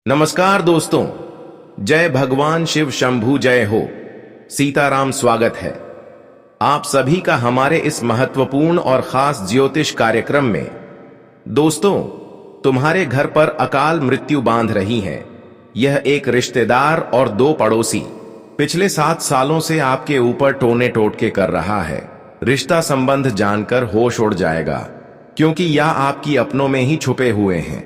नमस्कार दोस्तों, जय भगवान शिव शंभू जय हो। सीताराम स्वागत है आप सभी का हमारे इस महत्वपूर्ण और खास ज्योतिष कार्यक्रम में। दोस्तों, तुम्हारे घर पर अकाल मृत्यु बांध रही है। यह एक रिश्तेदार और दो पड़ोसी पिछले 7 सालों से आपके ऊपर टोने टोटके कर रहा है। रिश्ता संबंध जानकर होश उड़ जाएगा, क्योंकि यह आपकी अपनों में ही छुपे हुए हैं।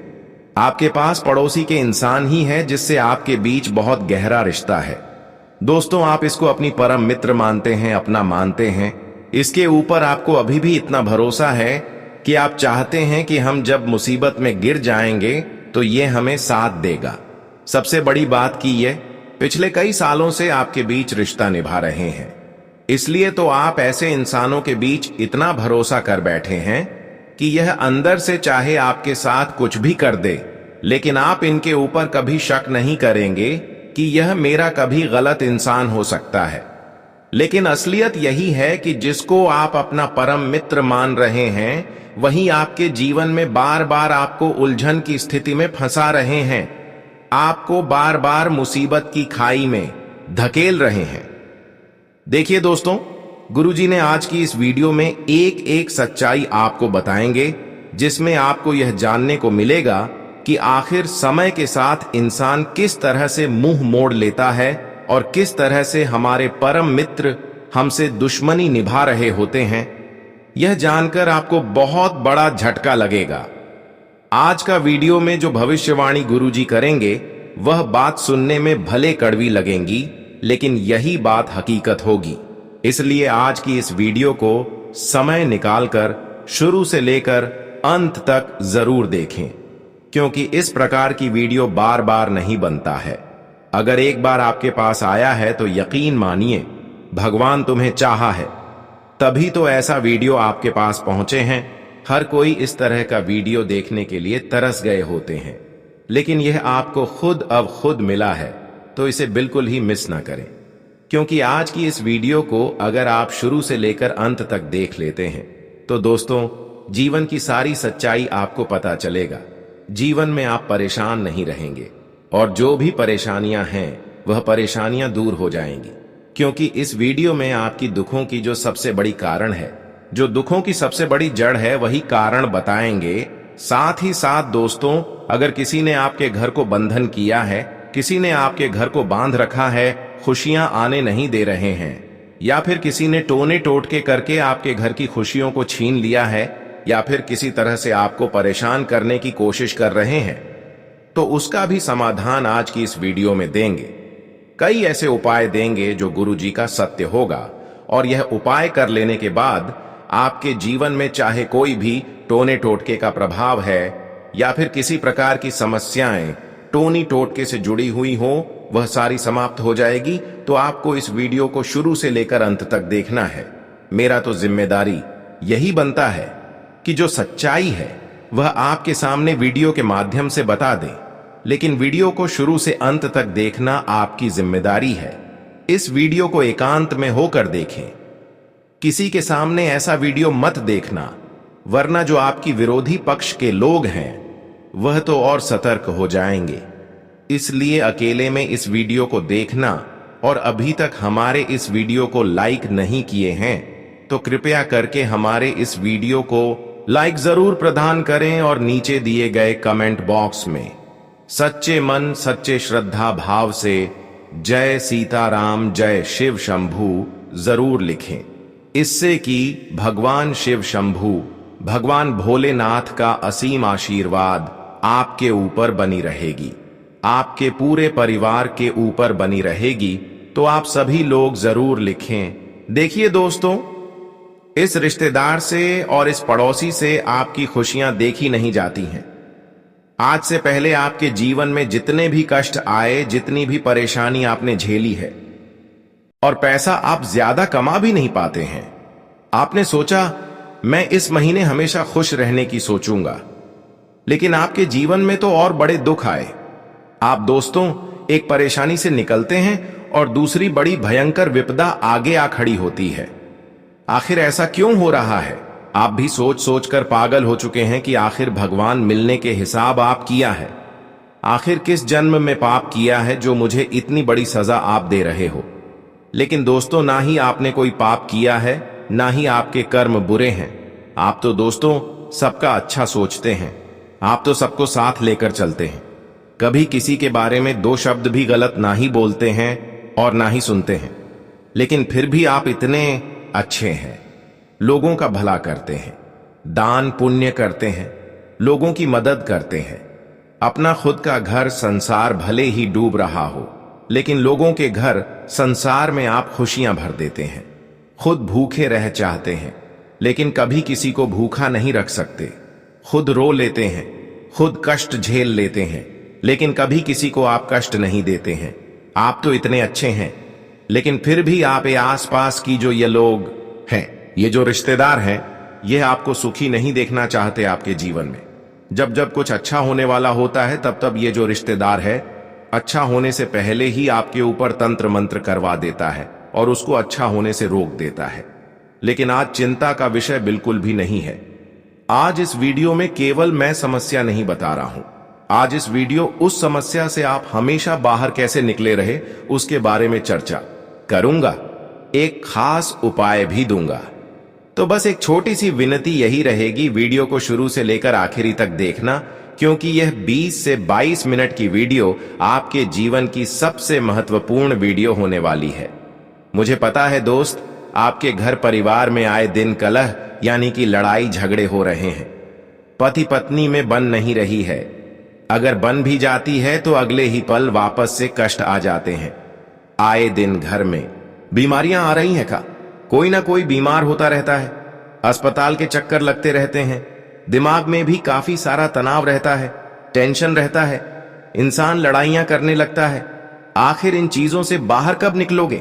आपके पास पड़ोसी के इंसान ही है जिससे आपके बीच बहुत गहरा रिश्ता है। दोस्तों, आप इसको अपनी परम मित्र मानते हैं, अपना मानते हैं। इसके ऊपर आपको अभी भी इतना भरोसा है कि आप चाहते हैं कि हम जब मुसीबत में गिर जाएंगे तो ये हमें साथ देगा। सबसे बड़ी बात कि ये पिछले कई सालों से आपके बीच रिश्ता निभा रहे हैं। इसलिए तो आप ऐसे इंसानों के बीच इतना भरोसा कर बैठे हैं कि यह अंदर से चाहे आपके साथ कुछ भी कर दे, लेकिन आप इनके ऊपर कभी शक नहीं करेंगे कि यह मेरा कभी गलत इंसान हो सकता है। लेकिन असलियत यही है कि जिसको आप अपना परम मित्र मान रहे हैं, वही आपके जीवन में बार बार आपको उलझन की स्थिति में फंसा रहे हैं, आपको बार बार मुसीबत की खाई में धकेल रहे हैं। देखिए दोस्तों, गुरुजी ने आज की इस वीडियो में एक एक सच्चाई आपको बताएंगे, जिसमें आपको यह जानने को मिलेगा कि आखिर समय के साथ इंसान किस तरह से मुंह मोड़ लेता है और किस तरह से हमारे परम मित्र हमसे दुश्मनी निभा रहे होते हैं। यह जानकर आपको बहुत बड़ा झटका लगेगा। आज का वीडियो में जो भविष्यवाणी गुरुजी करेंगे, वह बात सुनने में भले कड़वी लगेंगी, लेकिन यही बात हकीकत होगी। इसलिए आज की इस वीडियो को समय निकालकर शुरू से लेकर अंत तक जरूर देखें, क्योंकि इस प्रकार की वीडियो बार बार नहीं बनता है। अगर एक बार आपके पास आया है तो यकीन मानिए, भगवान तुम्हें चाहा है, तभी तो ऐसा वीडियो आपके पास पहुंचे हैं। हर कोई इस तरह का वीडियो देखने के लिए तरस गए होते हैं, लेकिन यह आपको खुद मिला है, तो इसे बिल्कुल ही मिस ना करें। क्योंकि आज की इस वीडियो को अगर आप शुरू से लेकर अंत तक देख लेते हैं, तो दोस्तों, जीवन की सारी सच्चाई आपको पता चलेगा। जीवन में आप परेशान नहीं रहेंगे, और जो भी परेशानियां हैं वह परेशानियां दूर हो जाएंगी। क्योंकि इस वीडियो में आपकी दुखों की जो सबसे बड़ी कारण है, जो दुखों की सबसे बड़ी जड़ है, वही कारण बताएंगे। साथ ही साथ दोस्तों, अगर किसी ने आपके घर को बंधन किया है, किसी ने आपके घर को बांध रखा है, खुशियां आने नहीं दे रहे हैं, या फिर किसी ने टोने टोटके करके आपके घर की खुशियों को छीन लिया है, या फिर किसी तरह से आपको परेशान करने की कोशिश कर रहे हैं, तो उसका भी समाधान आज की इस वीडियो में देंगे। कई ऐसे उपाय देंगे जो गुरुजी का सत्य होगा, और यह उपाय कर लेने के बाद आपके जीवन में चाहे कोई भी टोने टोटके का प्रभाव है या फिर किसी प्रकार की समस्याएं टोनी टोटके से जुड़ी हुई हो, वह सारी समाप्त हो जाएगी। तो आपको इस वीडियो को शुरू से लेकर अंत तक देखना है। मेरा तो जिम्मेदारी यही बनता है कि जो सच्चाई है वह आपके सामने वीडियो के माध्यम से बता दें, लेकिन वीडियो को शुरू से अंत तक देखना आपकी जिम्मेदारी है। इस वीडियो को एकांत में होकर देखें, किसी के सामने ऐसा वीडियो मत देखना, वरना जो आपकी विरोधी पक्ष के लोग हैं वह तो और सतर्क हो जाएंगे। इसलिए अकेले में इस वीडियो को देखना, और अभी तक हमारे इस वीडियो को लाइक नहीं किए हैं तो कृपया करके हमारे इस वीडियो को लाइक जरूर प्रदान करें, और नीचे दिए गए कमेंट बॉक्स में सच्चे मन सच्चे श्रद्धा भाव से जय सीताराम जय शिव शंभू जरूर लिखें। इससे कि भगवान शिव शंभू, भगवान भोलेनाथ का असीम आशीर्वाद आपके ऊपर बनी रहेगी, आपके पूरे परिवार के ऊपर बनी रहेगी। तो आप सभी लोग जरूर लिखें। देखिए दोस्तों, इस रिश्तेदार से और इस पड़ोसी से आपकी खुशियां देखी नहीं जाती हैं। आज से पहले आपके जीवन में जितने भी कष्ट आए, जितनी भी परेशानी आपने झेली है, और पैसा आप ज्यादा कमा भी नहीं पाते हैं। आपने सोचा मैं इस महीने हमेशा खुश रहने की सोचूंगा, लेकिन आपके जीवन में तो और बड़े दुख आए। आप दोस्तों, एक परेशानी से निकलते हैं और दूसरी बड़ी भयंकर विपदा आगे आ खड़ी होती है। आखिर ऐसा क्यों हो रहा है? आप भी सोच सोच कर पागल हो चुके हैं कि आखिर भगवान मिलने के हिसाब आप किया है। आखिर किस जन्म में पाप किया है जो मुझे इतनी बड़ी सजा आप दे रहे हो। लेकिन दोस्तों, ना ही आपने कोई पाप किया है, ना ही आपके कर्म बुरे हैं। आप तो दोस्तों सबका अच्छा सोचते हैं। आप तो सबको साथ लेकर चलते हैं। कभी किसी के बारे में दो शब्द भी गलत ना ही बोलते हैं और ना ही सुनते हैं। लेकिन फिर भी आप इतने अच्छे हैं। लोगों का भला करते हैं, दान पुण्य करते हैं, लोगों की मदद करते हैं। अपना खुद का घर संसार भले ही डूब रहा हो, लेकिन लोगों के घर संसार में आप खुशियां भर देते हैं। खुद भूखे रह चाहते हैं, लेकिन कभी किसी को भूखा नहीं रख सकते। खुद रो लेते हैं, खुद कष्ट झेल लेते हैं, लेकिन कभी किसी को आप कष्ट नहीं देते हैं। आप तो इतने अच्छे हैं, लेकिन फिर भी आप ये आसपास की जो ये लोग हैं, ये जो रिश्तेदार हैं, ये आपको सुखी नहीं देखना चाहते आपके जीवन में। जब जब कुछ अच्छा होने वाला होता है, तब तब ये जो रिश्तेदार है अच्छा होने से पहले ही आपके ऊपर तंत्र मंत्र करवा देता है और उसको अच्छा होने से रोक देता है। लेकिन आज चिंता का विषय बिल्कुल भी नहीं है। आज इस वीडियो में केवल मैं समस्या नहीं बता रहा हूं। आज इस वीडियो उस समस्या से आप हमेशा बाहर कैसे निकले रहे उसके बारे में चर्चा करूंगा। एक खास उपाय भी दूंगा। तो बस एक छोटी सी विनती यही रहेगी, वीडियो को शुरू से लेकर आखिरी तक देखना, क्योंकि यह 20 से 22 मिनट की वीडियो आपके जीवन की सबसे महत्वपूर्ण वीडियो होने वाली है। मुझे पता है दोस्त, आपके घर परिवार में आए दिन कलह यानी कि लड़ाई झगड़े हो रहे हैं। पति पत्नी में बन नहीं रही है। अगर बन भी जाती है तो अगले ही पल वापस से कष्ट आ जाते हैं। आए दिन घर में बीमारियां आ रही हैं का, कोई ना कोई बीमार होता रहता है। अस्पताल के चक्कर लगते रहते हैं। दिमाग में भी काफी सारा तनाव रहता है, टेंशन रहता है। इंसान लड़ाइयां करने लगता है। आखिर इन चीजों से बाहर कब निकलोगे?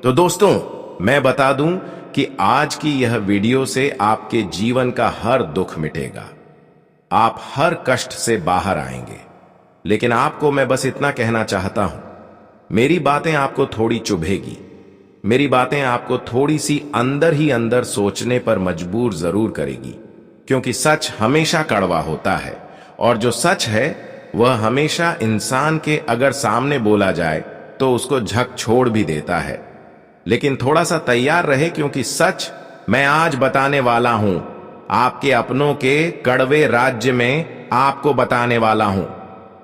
तो दोस्तों, मैं बता दूं कि आज की यह वीडियो से आपके जीवन का हर दुख मिटेगा। आप हर कष्ट से बाहर आएंगे। लेकिन आपको मैं बस इतना कहना चाहता हूं, मेरी बातें आपको थोड़ी चुभेगी। मेरी बातें आपको थोड़ी सी अंदर ही अंदर सोचने पर मजबूर जरूर करेगी, क्योंकि सच हमेशा कड़वा होता है और जो सच है वह हमेशा इंसान के अगर सामने बोला जाए तो उसको झक छोड़ भी देता है। लेकिन थोड़ा सा तैयार रहे, क्योंकि सच मैं आज बताने वाला हूं। आपके अपनों के कड़वे राज्य में आपको बताने वाला हूं।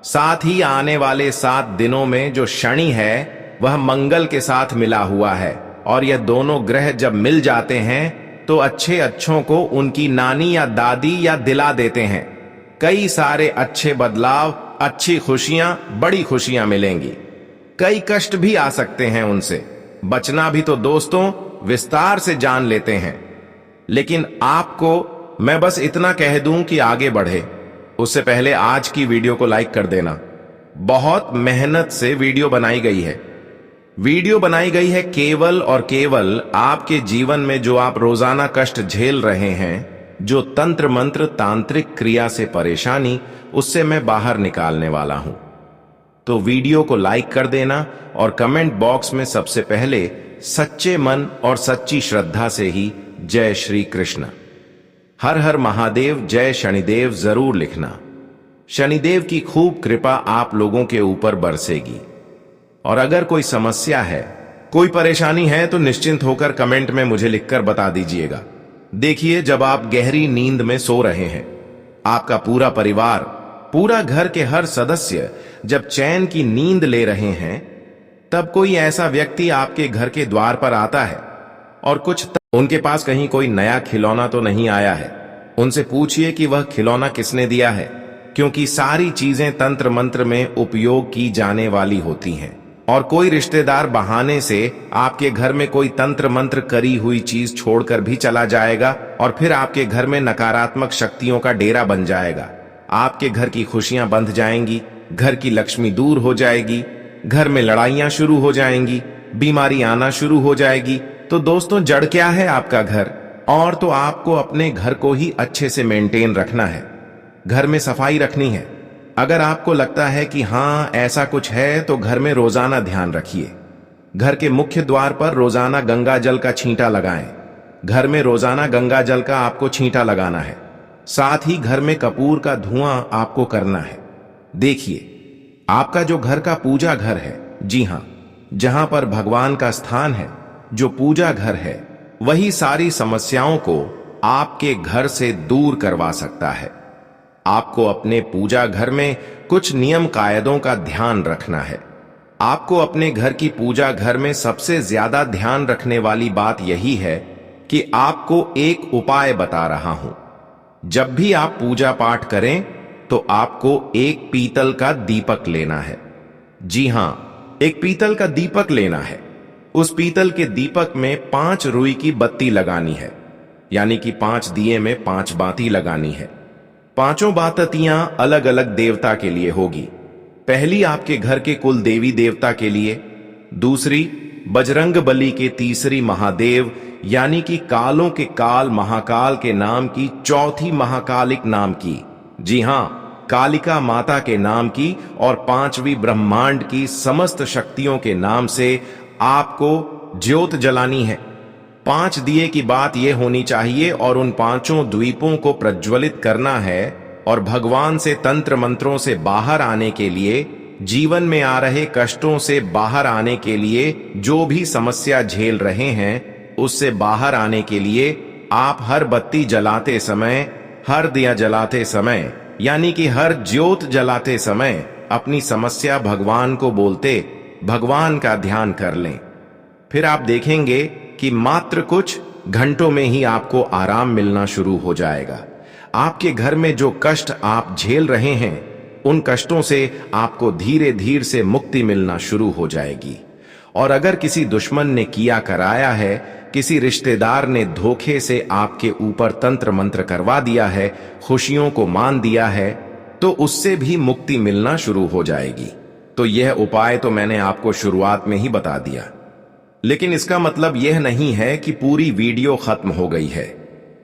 साथ ही आने वाले 7 दिनों में जो शनि है वह मंगल के साथ मिला हुआ है, और यह दोनों ग्रह जब मिल जाते हैं तो अच्छे अच्छों को उनकी नानी या दादी या दिला देते हैं। कई सारे अच्छे बदलाव, अच्छी खुशियां, बड़ी खुशियां मिलेंगी। कई कष्ट भी आ सकते हैं, उनसे बचना भी तो दोस्तों विस्तार से जान लेते हैं। लेकिन आपको मैं बस इतना कह दूं कि आगे बढ़े उससे पहले आज की वीडियो को लाइक कर देना। बहुत मेहनत से वीडियो बनाई गई है। वीडियो बनाई गई है केवल और केवल आपके जीवन में जो आप रोजाना कष्ट झेल रहे हैं, जो तंत्र मंत्र तांत्रिक क्रिया से परेशानी, उससे मैं बाहर निकालने वाला हूं। तो वीडियो को लाइक कर देना और कमेंट बॉक्स में सबसे पहले सच्चे मन और सच्ची श्रद्धा से ही जय श्री कृष्ण, हर हर महादेव, जय शनिदेव जरूर लिखना। शनिदेव की खूब कृपा आप लोगों के ऊपर बरसेगी। और अगर कोई समस्या है, कोई परेशानी है, तो निश्चिंत होकर कमेंट में मुझे लिखकर बता दीजिएगा। देखिए, जब आप गहरी नींद में सो रहे हैं, आपका पूरा परिवार, पूरा घर के हर सदस्य जब चैन की नींद ले रहे हैं, तब कोई ऐसा व्यक्ति आपके घर के द्वार पर आता है और कुछ उनके पास कहीं कोई नया खिलौना तो नहीं आया है। उनसे पूछिए कि वह खिलौना किसने दिया है, क्योंकि सारी चीजें तंत्र मंत्र में उपयोग की जाने वाली होती हैं। और कोई रिश्तेदार बहाने से आपके घर में कोई तंत्र मंत्र करी हुई चीज छोड़कर भी चला जाएगा और फिर आपके घर में नकारात्मक शक्तियों का डेरा बन जाएगा। आपके घर की खुशियां बंध जाएंगी, घर की लक्ष्मी दूर हो जाएगी, घर में लड़ाइयां शुरू हो जाएंगी, बीमारी आना शुरू हो जाएगी। तो दोस्तों, जड़ क्या है? आपका घर। और तो आपको अपने घर को ही अच्छे से मेंटेन रखना है, घर में सफाई रखनी है। अगर आपको लगता है कि हां ऐसा कुछ है, तो घर में रोजाना ध्यान रखिए। घर के मुख्य द्वार पर रोजाना गंगा जल का छींटा लगाएं। घर में रोजाना गंगा जल का आपको छींटा लगाना है। साथ ही घर में कपूर का धुआं आपको करना है। देखिए, आपका जो घर का पूजा घर है, जी हां, जहां पर भगवान का स्थान है, जो पूजा घर है, वही सारी समस्याओं को आपके घर से दूर करवा सकता है। आपको अपने पूजा घर में कुछ नियम कायदों का ध्यान रखना है। आपको अपने घर की पूजा घर में सबसे ज्यादा ध्यान रखने वाली बात यही है कि आपको एक उपाय बता रहा हूं। जब भी आप पूजा पाठ करें तो आपको एक पीतल का दीपक लेना है। जी हां, एक पीतल का दीपक लेना है। उस पीतल के दीपक में 5 रुई की बत्ती लगानी है, यानी कि 5 दिए में 5 बाती लगानी है। 5 बातियां अलग अलग देवता के लिए होगी। पहली आपके घर के कुल देवी देवता के लिए, दूसरी बजरंग बली के, तीसरी महादेव यानी कि कालों के काल महाकाल के नाम की, चौथी महाकालिक नाम की, जी हां, कालिका माता के नाम की, और 5वीं ब्रह्मांड की समस्त शक्तियों के नाम से आपको ज्योत जलानी है। 5 दिए की बात यह होनी चाहिए और उन 5 द्वीपों को प्रज्वलित करना है और भगवान से तंत्र मंत्रों से बाहर आने के लिए, जीवन में आ रहे कष्टों से बाहर आने के लिए, जो भी समस्या झेल रहे हैं उससे बाहर आने के लिए आप हर बत्ती जलाते समय, हर दिया जलाते समय, यानी कि हर ज्योत जलाते समय अपनी समस्या भगवान को बोलते भगवान का ध्यान कर लें। फिर आप देखेंगे कि मात्र कुछ घंटों में ही आपको आराम मिलना शुरू हो जाएगा। आपके घर में जो कष्ट आप झेल रहे हैं, उन कष्टों से आपको धीरे धीरे से मुक्ति मिलना शुरू हो जाएगी। और अगर किसी दुश्मन ने किया कराया है, किसी रिश्तेदार ने धोखे से आपके ऊपर तंत्र मंत्र करवा दिया है, खुशियों को मान दिया है, तो उससे भी मुक्ति मिलना शुरू हो जाएगी। तो यह उपाय तो मैंने आपको शुरुआत में ही बता दिया, लेकिन इसका मतलब यह नहीं है कि पूरी वीडियो खत्म हो गई है,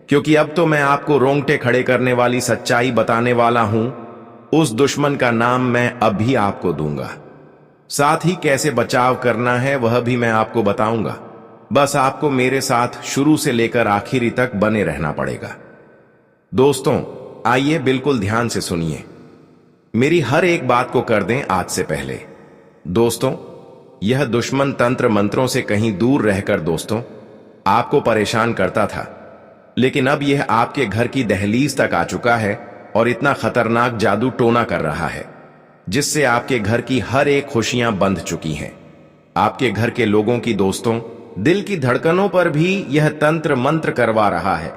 क्योंकि अब तो मैं आपको रोंगटे खड़े करने वाली सच्चाई बताने वाला हूं। उस दुश्मन का नाम मैं अभी आपको दूंगा, साथ ही कैसे बचाव करना है वह भी मैं आपको बताऊंगा। बस आपको मेरे साथ शुरू से लेकर आखिरी तक बने रहना पड़ेगा। दोस्तों, आइए बिल्कुल ध्यान से सुनिए, मेरी हर एक बात को कर दें आज से पहले। दोस्तों, यह दुश्मन तंत्र मंत्रों से कहीं दूर रहकर दोस्तों आपको परेशान करता था, लेकिन अब यह आपके घर की दहलीज तक आ चुका है और इतना खतरनाक जादू टोना कर रहा है जिससे आपके घर की हर एक खुशियां बंध चुकी हैं। आपके घर के लोगों की, दोस्तों, दिल की धड़कनों पर भी यह तंत्र मंत्र करवा रहा है,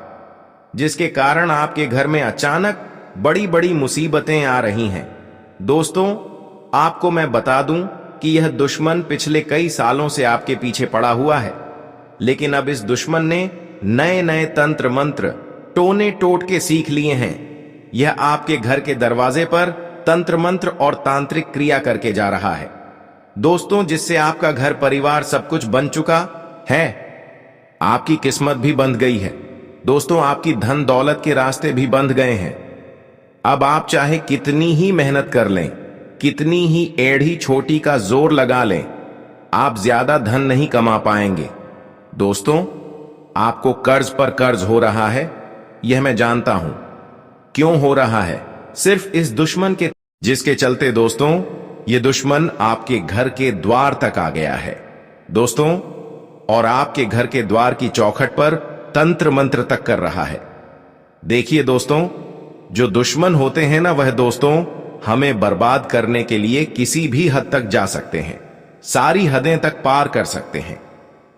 जिसके कारण आपके घर में अचानक बड़ी बड़ी मुसीबतें आ रही हैं। दोस्तों, आपको मैं बता दूं कि यह दुश्मन पिछले कई सालों से आपके पीछे पड़ा हुआ है, लेकिन अब इस दुश्मन ने नए नए तंत्र मंत्र टोने टोटके सीख लिए हैं। यह आपके घर के दरवाजे पर तंत्र मंत्र और तांत्रिक क्रिया करके जा रहा है, दोस्तों, जिससे आपका घर परिवार सब कुछ बन चुका है। आपकी किस्मत भी बंध गई है दोस्तों, आपकी धन दौलत के रास्ते भी बंध गए हैं। अब आप चाहे कितनी ही मेहनत कर लें, कितनी ही एड़ी छोटी का जोर लगा लें, आप ज्यादा धन नहीं कमा पाएंगे। दोस्तों, आपको कर्ज पर कर्ज हो रहा है, यह मैं जानता हूं। क्यों हो रहा है? सिर्फ इस दुश्मन के, जिसके चलते दोस्तों ये दुश्मन आपके घर के द्वार तक आ गया है दोस्तों, और आपके घर के द्वार की चौखट पर तंत्र मंत्र तक कर रहा है। देखिए दोस्तों, जो दुश्मन होते हैं ना, वह दोस्तों हमें बर्बाद करने के लिए किसी भी हद तक जा सकते हैं, सारी हदें तक पार कर सकते हैं।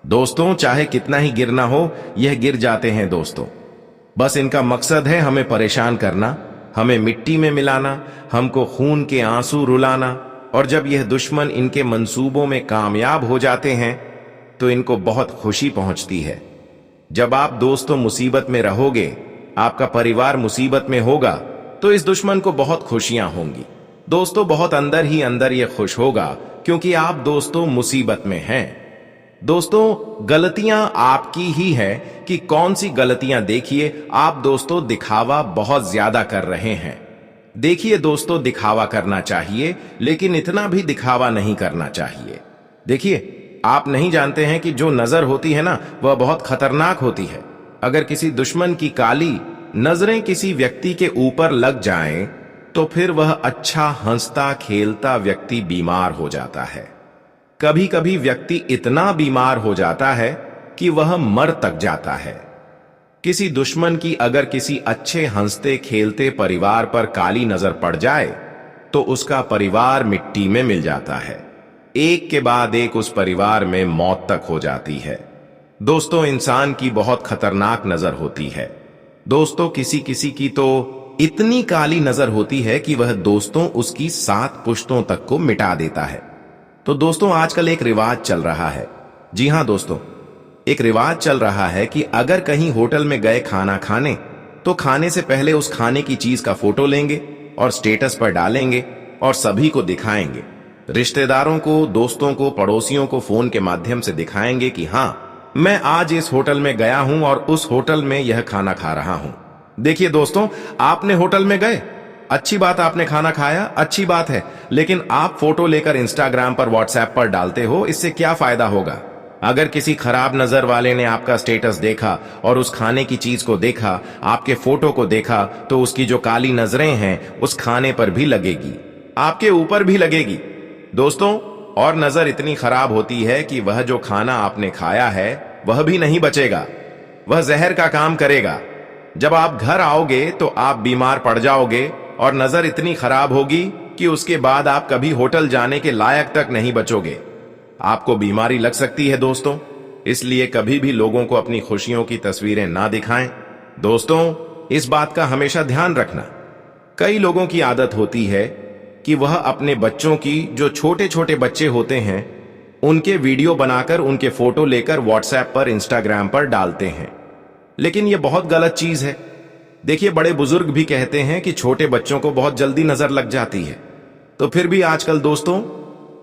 दोस्तों, चाहे कितना ही गिरना हो, यह गिर जाते हैं दोस्तों। बस इनका मकसद है हमें परेशान करना, हमें मिट्टी में मिलाना, हमको खून के आंसू रुलाना। और जब यह दुश्मन इनके मंसूबों में कामयाब हो जाते हैं तो इनको बहुत खुशी पहुंचती है। जब आप दोस्तों मुसीबत में रहोगे, आपका परिवार मुसीबत में होगा, तो इस दुश्मन को बहुत खुशियां होंगी दोस्तों, बहुत अंदर ही अंदर यह खुश होगा, क्योंकि आप दोस्तों मुसीबत में हैं। दोस्तों, गलतियां आपकी ही है कि कौन सी गलतियां? देखिए, आप दोस्तों दिखावा बहुत ज्यादा कर रहे हैं। देखिए दोस्तों, दिखावा करना चाहिए, लेकिन इतना भी दिखावा नहीं करना चाहिए। देखिए, आप नहीं जानते हैं कि जो नजर होती है ना, वह बहुत खतरनाक होती है। अगर किसी दुश्मन की काली नजरें किसी व्यक्ति के ऊपर लग जाएं, तो फिर वह अच्छा हंसता खेलता व्यक्ति बीमार हो जाता है। कभी कभी व्यक्ति इतना बीमार हो जाता है कि वह मर तक जाता है। किसी दुश्मन की अगर किसी अच्छे हंसते खेलते परिवार पर काली नजर पड़ जाए तो उसका परिवार मिट्टी में मिल जाता है। एक के बाद एक उस परिवार में मौत तक हो जाती है। दोस्तों, इंसान की बहुत खतरनाक नजर होती है। दोस्तों, किसी किसी की तो इतनी काली नजर होती है कि वह दोस्तों उसकी 7 पुश्तों तक को मिटा देता है। तो दोस्तों, आजकल एक रिवाज चल रहा है। जी हां दोस्तों, एक रिवाज चल रहा है कि अगर कहीं होटल में गए खाना खाने तो खाने से पहले उस खाने की चीज का फोटो लेंगे और स्टेटस पर डालेंगे और सभी को दिखाएंगे। रिश्तेदारों को, दोस्तों को, पड़ोसियों को फोन के माध्यम से दिखाएंगे कि हां, मैं आज इस होटल में गया हूं और उस होटल में यह खाना खा रहा हूं। देखिए दोस्तों, आपने होटल में गए, अच्छी बात, आपने खाना खाया, अच्छी बात है, लेकिन आप फोटो लेकर इंस्टाग्राम पर, व्हाट्सएप पर डालते हो, इससे क्या फायदा होगा? अगर किसी खराब नजर वाले ने आपका स्टेटस देखा और उस खाने की चीज को देखा, आपके फोटो को देखा, तो उसकी जो काली नजरें हैं उस खाने पर भी लगेगी, आपके ऊपर भी लगेगी। दोस्तों, और नजर इतनी खराब होती है कि वह जो खाना आपने खाया है वह भी नहीं बचेगा, वह जहर का काम करेगा। जब आप घर आओगे तो आप बीमार पड़ जाओगे और नजर इतनी खराब होगी कि उसके बाद आप कभी होटल जाने के लायक तक नहीं बचोगे। आपको बीमारी लग सकती है दोस्तों। इसलिए कभी भी लोगों को अपनी खुशियों की तस्वीरें ना दिखाएं। दोस्तों, इस बात का हमेशा ध्यान रखना। कई लोगों की आदत होती है कि वह अपने बच्चों की, जो छोटे छोटे बच्चे होते हैं, उनके वीडियो बनाकर, उनके फोटो लेकर व्हाट्सएप पर, इंस्टाग्राम पर डालते हैं। लेकिन यह बहुत गलत चीज है। देखिए, बड़े बुजुर्ग भी कहते हैं कि छोटे बच्चों को बहुत जल्दी नजर लग जाती है। तो फिर भी आजकल दोस्तों,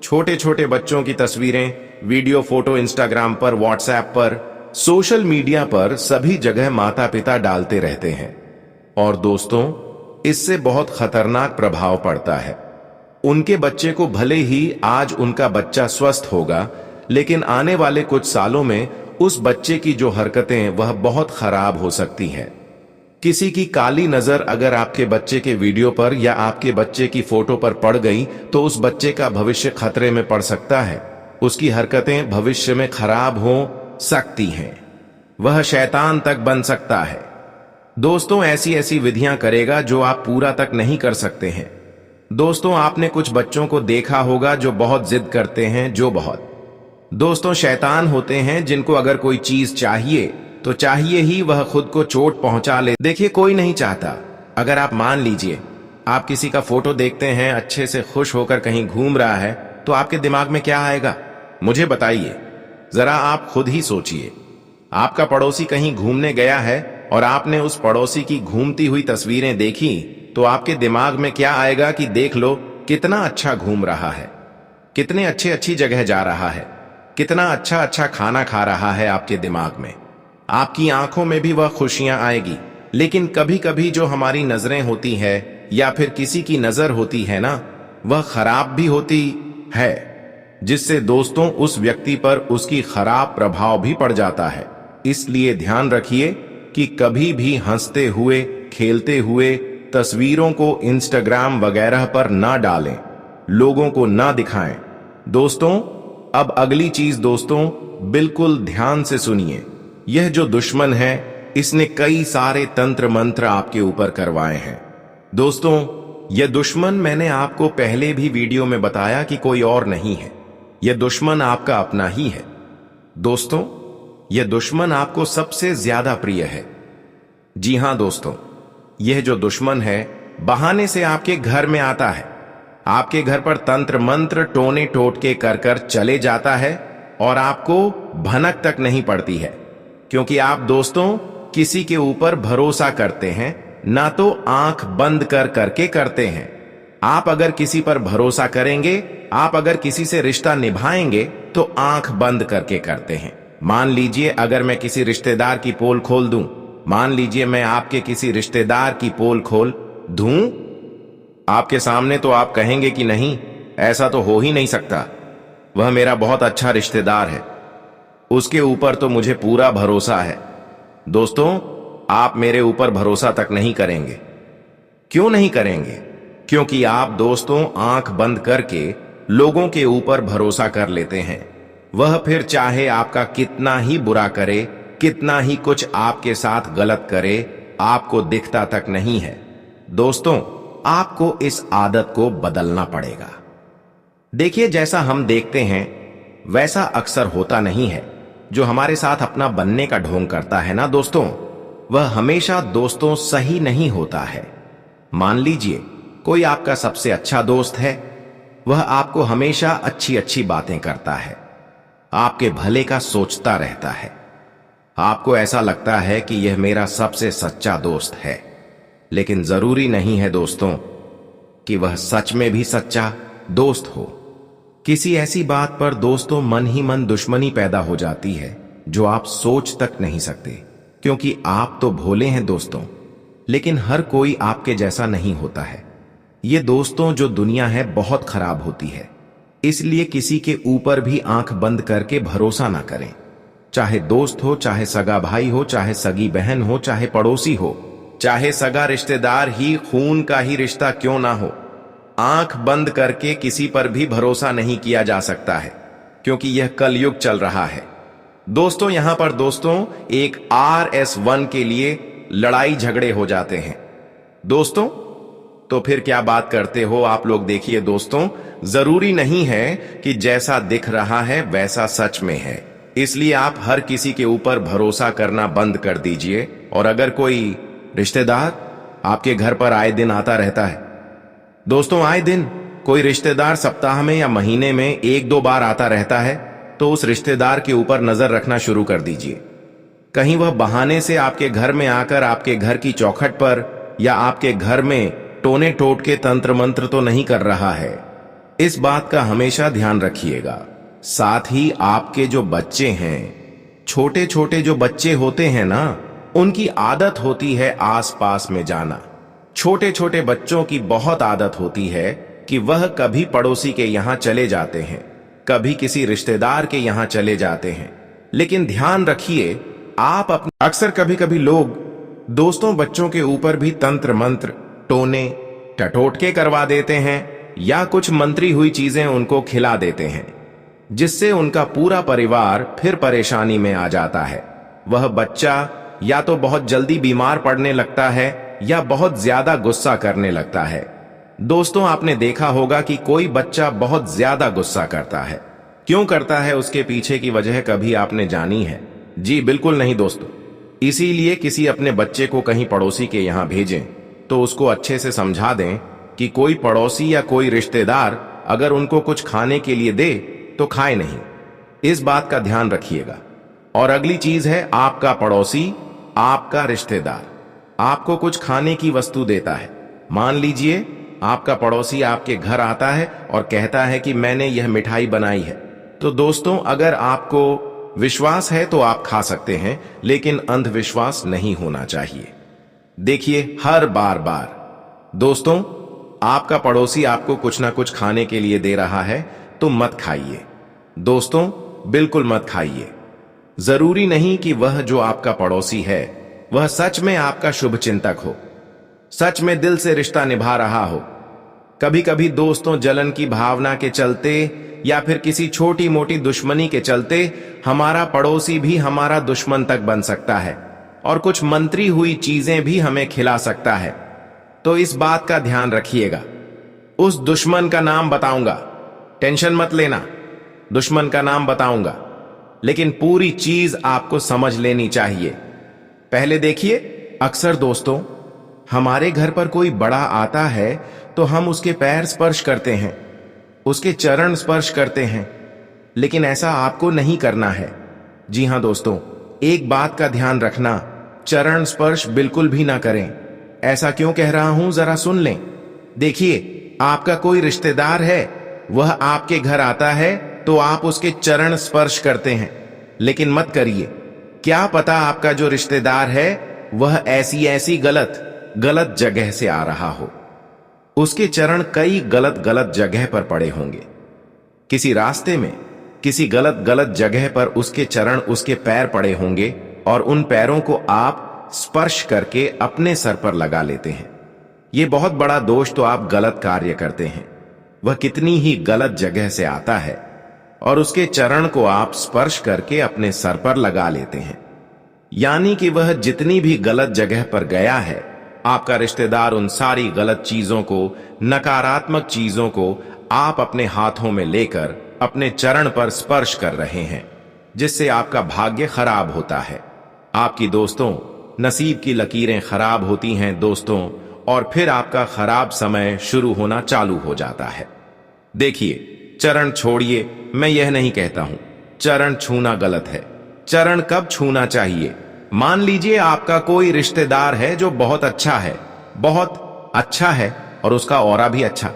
छोटे छोटे बच्चों की तस्वीरें, वीडियो, फोटो इंस्टाग्राम पर, व्हाट्सएप पर, सोशल मीडिया पर सभी जगह माता पिता डालते रहते हैं। और दोस्तों, इससे बहुत खतरनाक प्रभाव पड़ता है। उनके बच्चे को भले ही आज उनका बच्चा स्वस्थ होगा, लेकिन आने वाले कुछ सालों में उस बच्चे की जो हरकतें वह बहुत खराब हो सकती हैं। किसी की काली नजर अगर आपके बच्चे के वीडियो पर या आपके बच्चे की फोटो पर पड़ गई तो उस बच्चे का भविष्य खतरे में पड़ सकता है। उसकी हरकतें भविष्य में खराब हो सकती हैं, वह शैतान तक बन सकता है। दोस्तों, ऐसी ऐसी विधियां करेगा जो आप पूरा तक नहीं कर सकते हैं। दोस्तों, आपने कुछ बच्चों को देखा होगा जो बहुत जिद करते हैं, जो बहुत दोस्तों शैतान होते हैं, जिनको अगर कोई चीज चाहिए तो चाहिए ही वह खुद को चोट पहुंचा ले। देखिए, कोई नहीं चाहता। अगर आप मान लीजिए आप किसी का फोटो देखते हैं, अच्छे से खुश होकर कहीं घूम रहा है, तो आपके दिमाग में क्या आएगा? मुझे बताइए, जरा आप खुद ही सोचिए। आपका पड़ोसी कहीं घूमने गया है और आपने उस पड़ोसी की घूमती हुई तस्वीरें देखी, तो आपके दिमाग में क्या आएगा कि देख लो कितना अच्छा घूम रहा है, कितने अच्छी जगह जा रहा है, कितना अच्छा खाना खा रहा है। आपके दिमाग में, आपकी आंखों में भी वह खुशियां आएगी। लेकिन कभी कभी जो हमारी नजरें होती है या फिर किसी की नजर होती है ना, वह खराब भी होती है, जिससे दोस्तों उस व्यक्ति पर उसकी खराब प्रभाव भी पड़ जाता है। इसलिए ध्यान रखिए कि कभी भी हंसते हुए, खेलते हुए तस्वीरों को इंस्टाग्राम वगैरह पर ना डालें, लोगों को ना दिखाएं। दोस्तों, अब अगली चीज दोस्तों, बिल्कुल ध्यान से सुनिए। यह जो दुश्मन है, इसने कई सारे तंत्र मंत्र आपके ऊपर करवाए हैं। दोस्तों, यह दुश्मन, मैंने आपको पहले भी वीडियो में बताया कि कोई और नहीं है, यह दुश्मन आपका अपना ही है। दोस्तों, यह दुश्मन आपको सबसे ज्यादा प्रिय है। जी हां दोस्तों, यह जो दुश्मन है बहाने से आपके घर में आता है, आपके घर पर तंत्र मंत्र, टोने टोटके कर कर चले जाता है और आपको भनक तक नहीं पड़ती है। क्योंकि आप दोस्तों किसी के ऊपर भरोसा करते हैं, ना तो आंख बंद कर करके करते हैं। आप अगर किसी पर भरोसा करेंगे, आप अगर किसी से रिश्ता निभाएंगे, तो आंख बंद करके करते हैं। मान लीजिए अगर मैं किसी रिश्तेदार की पोल खोल दूं, मान लीजिए मैं आपके किसी रिश्तेदार की पोल खोल दूं, आपके सामने, तो आप कहेंगे कि नहीं, ऐसा तो हो ही नहीं सकता, वह मेरा बहुत अच्छा रिश्तेदार है, उसके ऊपर तो मुझे पूरा भरोसा है। दोस्तों, आप मेरे ऊपर भरोसा तक नहीं करेंगे। क्यों नहीं करेंगे? क्योंकि आप दोस्तों आंख बंद करके लोगों के ऊपर भरोसा कर लेते हैं। वह फिर चाहे आपका कितना ही बुरा करे, कितना ही कुछ आपके साथ गलत करे, आपको दिखता तक नहीं है। दोस्तों, आपको इस आदत को बदलना पड़ेगा। देखिए, जैसा हम देखते हैं वैसा अक्सर होता नहीं है। जो हमारे साथ अपना बनने का ढोंग करता है ना दोस्तों, वह हमेशा दोस्तों सही नहीं होता है। मान लीजिए कोई आपका सबसे अच्छा दोस्त है, वह आपको हमेशा अच्छी अच्छी बातें करता है, आपके भले का सोचता रहता है। आपको ऐसा लगता है कि यह मेरा सबसे सच्चा दोस्त है, लेकिन जरूरी नहीं है दोस्तों कि वह सच में भी सच्चा दोस्त हो। किसी ऐसी बात पर दोस्तों मन ही मन दुश्मनी पैदा हो जाती है जो आप सोच तक नहीं सकते, क्योंकि आप तो भोले हैं दोस्तों, लेकिन हर कोई आपके जैसा नहीं होता है। ये दोस्तों जो दुनिया है बहुत खराब होती है, इसलिए किसी के ऊपर भी आंख बंद करके भरोसा ना करें। चाहे दोस्त हो, चाहे सगा भाई हो, चाहे सगी बहन हो, चाहे पड़ोसी हो, चाहे सगा रिश्तेदार ही, खून का ही रिश्ता क्यों ना हो, आंख बंद करके किसी पर भी भरोसा नहीं किया जा सकता है, क्योंकि यह कलयुग चल रहा है। दोस्तों, यहां पर दोस्तों एक RS1 के लिए लड़ाई झगड़े हो जाते हैं। दोस्तों, तो फिर क्या बात करते हो आप लोग। देखिए दोस्तों, जरूरी नहीं है कि जैसा दिख रहा है वैसा सच में है, इसलिए आप हर किसी के ऊपर भरोसा करना बंद कर दीजिए। और अगर कोई रिश्तेदार आपके घर पर आए दिन आता रहता है, दोस्तों आए दिन कोई रिश्तेदार सप्ताह में या महीने में 1-2 बार आता रहता है, तो उस रिश्तेदार के ऊपर नजर रखना शुरू कर दीजिए। कहीं वह बहाने से आपके घर में आकर आपके घर की चौखट पर या आपके घर में टोने टोट के तंत्र मंत्र तो नहीं कर रहा है। इस बात का हमेशा ध्यान रखिएगा। साथ ही आपके जो बच्चे हैं, छोटे छोटे जो बच्चे होते हैं ना, उनकी आदत होती है आसपास में जाना। छोटे छोटे बच्चों की बहुत आदत होती है कि वह कभी पड़ोसी के यहां चले जाते हैं, कभी किसी रिश्तेदार के यहां चले जाते हैं। लेकिन ध्यान रखिए, आप अपने अक्सर कभी कभी लोग दोस्तों बच्चों के ऊपर भी तंत्र मंत्र, टोने टटोटके करवा देते हैं या कुछ मंत्री हुई चीजें उनको खिला देते हैं, जिससे उनका पूरा परिवार फिर परेशानी में आ जाता है। वह बच्चा या तो बहुत जल्दी बीमार पड़ने लगता है या बहुत ज्यादा गुस्सा करने लगता है। दोस्तों, आपने देखा होगा कि कोई बच्चा बहुत ज्यादा गुस्सा करता है। क्यों करता है, उसके पीछे की वजह कभी आपने जानी है? जी बिल्कुल नहीं दोस्तों। इसीलिए किसी अपने बच्चे को कहीं पड़ोसी के यहां भेजें तो उसको अच्छे से समझा दें कि कोई पड़ोसी या कोई रिश्तेदार अगर उनको कुछ खाने के लिए दे तो खाए नहीं। इस बात का ध्यान रखिएगा। और अगली चीज है, आपका पड़ोसी, आपका रिश्तेदार आपको कुछ खाने की वस्तु देता है। मान लीजिए आपका पड़ोसी आपके घर आता है और कहता है कि मैंने यह मिठाई बनाई है, तो दोस्तों अगर आपको विश्वास है तो आप खा सकते हैं, लेकिन अंधविश्वास नहीं होना चाहिए। देखिए, हर बार दोस्तों आपका पड़ोसी आपको कुछ ना कुछ खाने के लिए दे रहा है तो मत खाइए। दोस्तों बिल्कुल मत खाइए। जरूरी नहीं कि वह जो आपका पड़ोसी है वह सच में आपका शुभ चिंतक हो, सच में दिल से रिश्ता निभा रहा हो। कभी कभी दोस्तों जलन की भावना के चलते या फिर किसी छोटी मोटी दुश्मनी के चलते हमारा पड़ोसी भी हमारा दुश्मन तक बन सकता है और कुछ मंत्री हुई चीजें भी हमें खिला सकता है। तो इस बात का ध्यान रखिएगा। उस दुश्मन का नाम बताऊंगा, टेंशन मत लेना, दुश्मन का नाम बताऊंगा, लेकिन पूरी चीज आपको समझ लेनी चाहिए। पहले देखिए, अक्सर दोस्तों हमारे घर पर कोई बड़ा आता है तो हम उसके पैर स्पर्श करते हैं, उसके चरण स्पर्श करते हैं, लेकिन ऐसा आपको नहीं करना है। जी हां दोस्तों, एक बात का ध्यान रखना, चरण स्पर्श बिल्कुल भी ना करें। ऐसा क्यों कह रहा हूं, जरा सुन लें। देखिए, आपका कोई रिश्तेदार है, वह आपके घर आता है तो आप उसके चरण स्पर्श करते हैं, लेकिन मत करिए। क्या पता आपका जो रिश्तेदार है वह ऐसी ऐसी गलत जगह से आ रहा हो, उसके चरण कई गलत जगह पर पड़े होंगे। किसी रास्ते में किसी गलत जगह पर उसके चरण, उसके पैर पड़े होंगे और उन पैरों को आप स्पर्श करके अपने सर पर लगा लेते हैं। ये बहुत बड़ा दोष तो आप गलत कार्य करते हैं। वह कितनी ही गलत जगह से आता है और उसके चरण को आप स्पर्श करके अपने सर पर लगा लेते हैं। यानी कि वह जितनी भी गलत जगह पर गया है, आपका रिश्तेदार उन सारी गलत चीजों को, नकारात्मक चीजों को आप अपने हाथों में लेकर अपने चरण पर स्पर्श कर रहे हैं, जिससे आपका भाग्य खराब होता है। आपकी दोस्तों नसीब की लकीरें खराब होती हैं दोस्तों, और फिर आपका खराब समय शुरू होना चालू हो जाता है। देखिए, चरण छोड़िए, मैं यह नहीं कहता हूं चरण छूना गलत है। चरण कब छूना चाहिए? मान लीजिए आपका कोई रिश्तेदार है जो बहुत अच्छा है और उसका ऑरा भी अच्छा,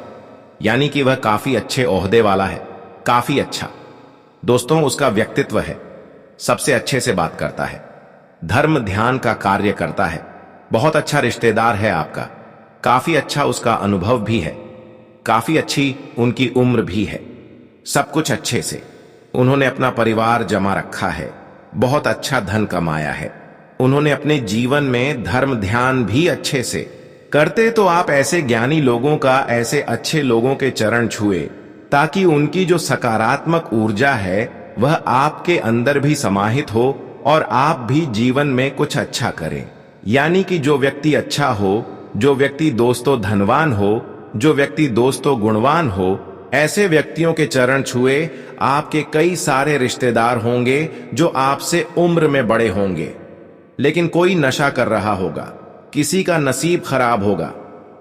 यानी कि वह काफी अच्छे ओहदे वाला है, काफी अच्छा। दोस्तों उसका व्यक्तित्व है, सबसे अच्छे से बात करता है, धर्म ध्यान का कार्य करता है, बहुत अच्छा रिश्तेदार है आपका, काफी अच्छा उसका अनुभव भी है, काफी अच्छी उनकी उम्र भी है, सब कुछ अच्छे से उन्होंने अपना परिवार जमा रखा है, बहुत अच्छा धन कमाया है, उन्होंने अपने जीवन में धर्म ध्यान भी अच्छे से करते। तो आप ऐसे ज्ञानी लोगों का, ऐसे अच्छे लोगों के चरण छुए, ताकि उनकी जो सकारात्मक ऊर्जा है वह आपके अंदर भी समाहित हो और आप भी जीवन में कुछ अच्छा करें। यानी कि जो व्यक्ति अच्छा हो, जो व्यक्ति दोस्तों धनवान हो, जो व्यक्ति दोस्तों गुणवान हो, ऐसे व्यक्तियों के चरण छुए, आपके कई सारे रिश्तेदार होंगे जो आपसे उम्र में बड़े होंगे, लेकिन कोई नशा कर रहा होगा, किसी का नसीब खराब होगा,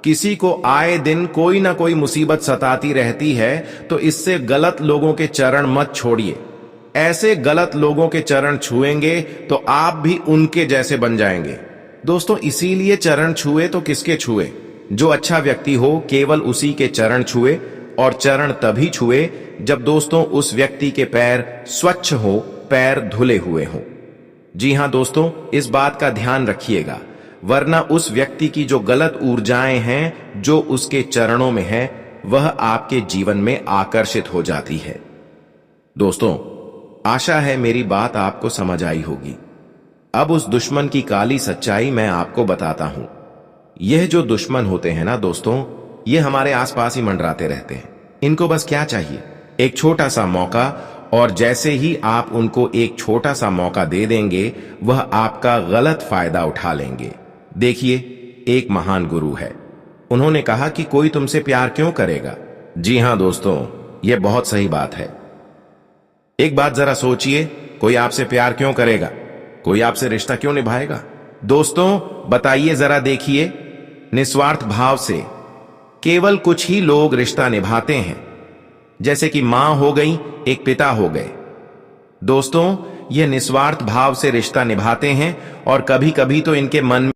किसी को आए दिन कोई ना कोई मुसीबत सताती रहती है। तो इससे गलत लोगों के चरण मत छोड़िए। ऐसे गलत लोगों के चरण छुएंगे तो आप भी उनके जैसे बन जाएंगे। दोस्तों इसीलिए चरण छुए तो किसके छुए? जो अच्छा व्यक्ति हो, केवल उसी के चरण छुए, और चरण तभी छुए जब दोस्तों उस व्यक्ति के पैर स्वच्छ हो, पैर धुले हुए हों। जी हां दोस्तों, इस बात का ध्यान रखिएगा, वरना उस व्यक्ति की जो गलत ऊर्जाएं हैं जो उसके चरणों में है, वह आपके जीवन में आकर्षित हो जाती है। दोस्तों आशा है मेरी बात आपको समझ आई होगी। अब उस दुश्मन की काली सच्चाई मैं आपको बताता हूं। यह जो दुश्मन होते हैं ना दोस्तों, ये हमारे आसपास ही मंडराते रहते हैं। इनको बस क्या चाहिए? एक छोटा सा मौका, और जैसे ही आप उनको एक छोटा सा मौका दे देंगे, वह आपका गलत फायदा उठा लेंगे। देखिए, एक महान गुरु है, उन्होंने कहा कि कोई तुमसे प्यार क्यों करेगा? जी हां दोस्तों, यह बहुत सही बात है। एक बात जरा सोचिए, कोई आपसे प्यार क्यों करेगा? कोई आपसे रिश्ता क्यों निभाएगा? दोस्तों बताइए जरा, देखिए, निस्वार्थ भाव से केवल कुछ ही लोग रिश्ता निभाते हैं, जैसे कि मां हो गई, एक पिता हो गए। दोस्तों ये निस्वार्थ भाव से रिश्ता निभाते हैं, और कभी कभी तो इनके मन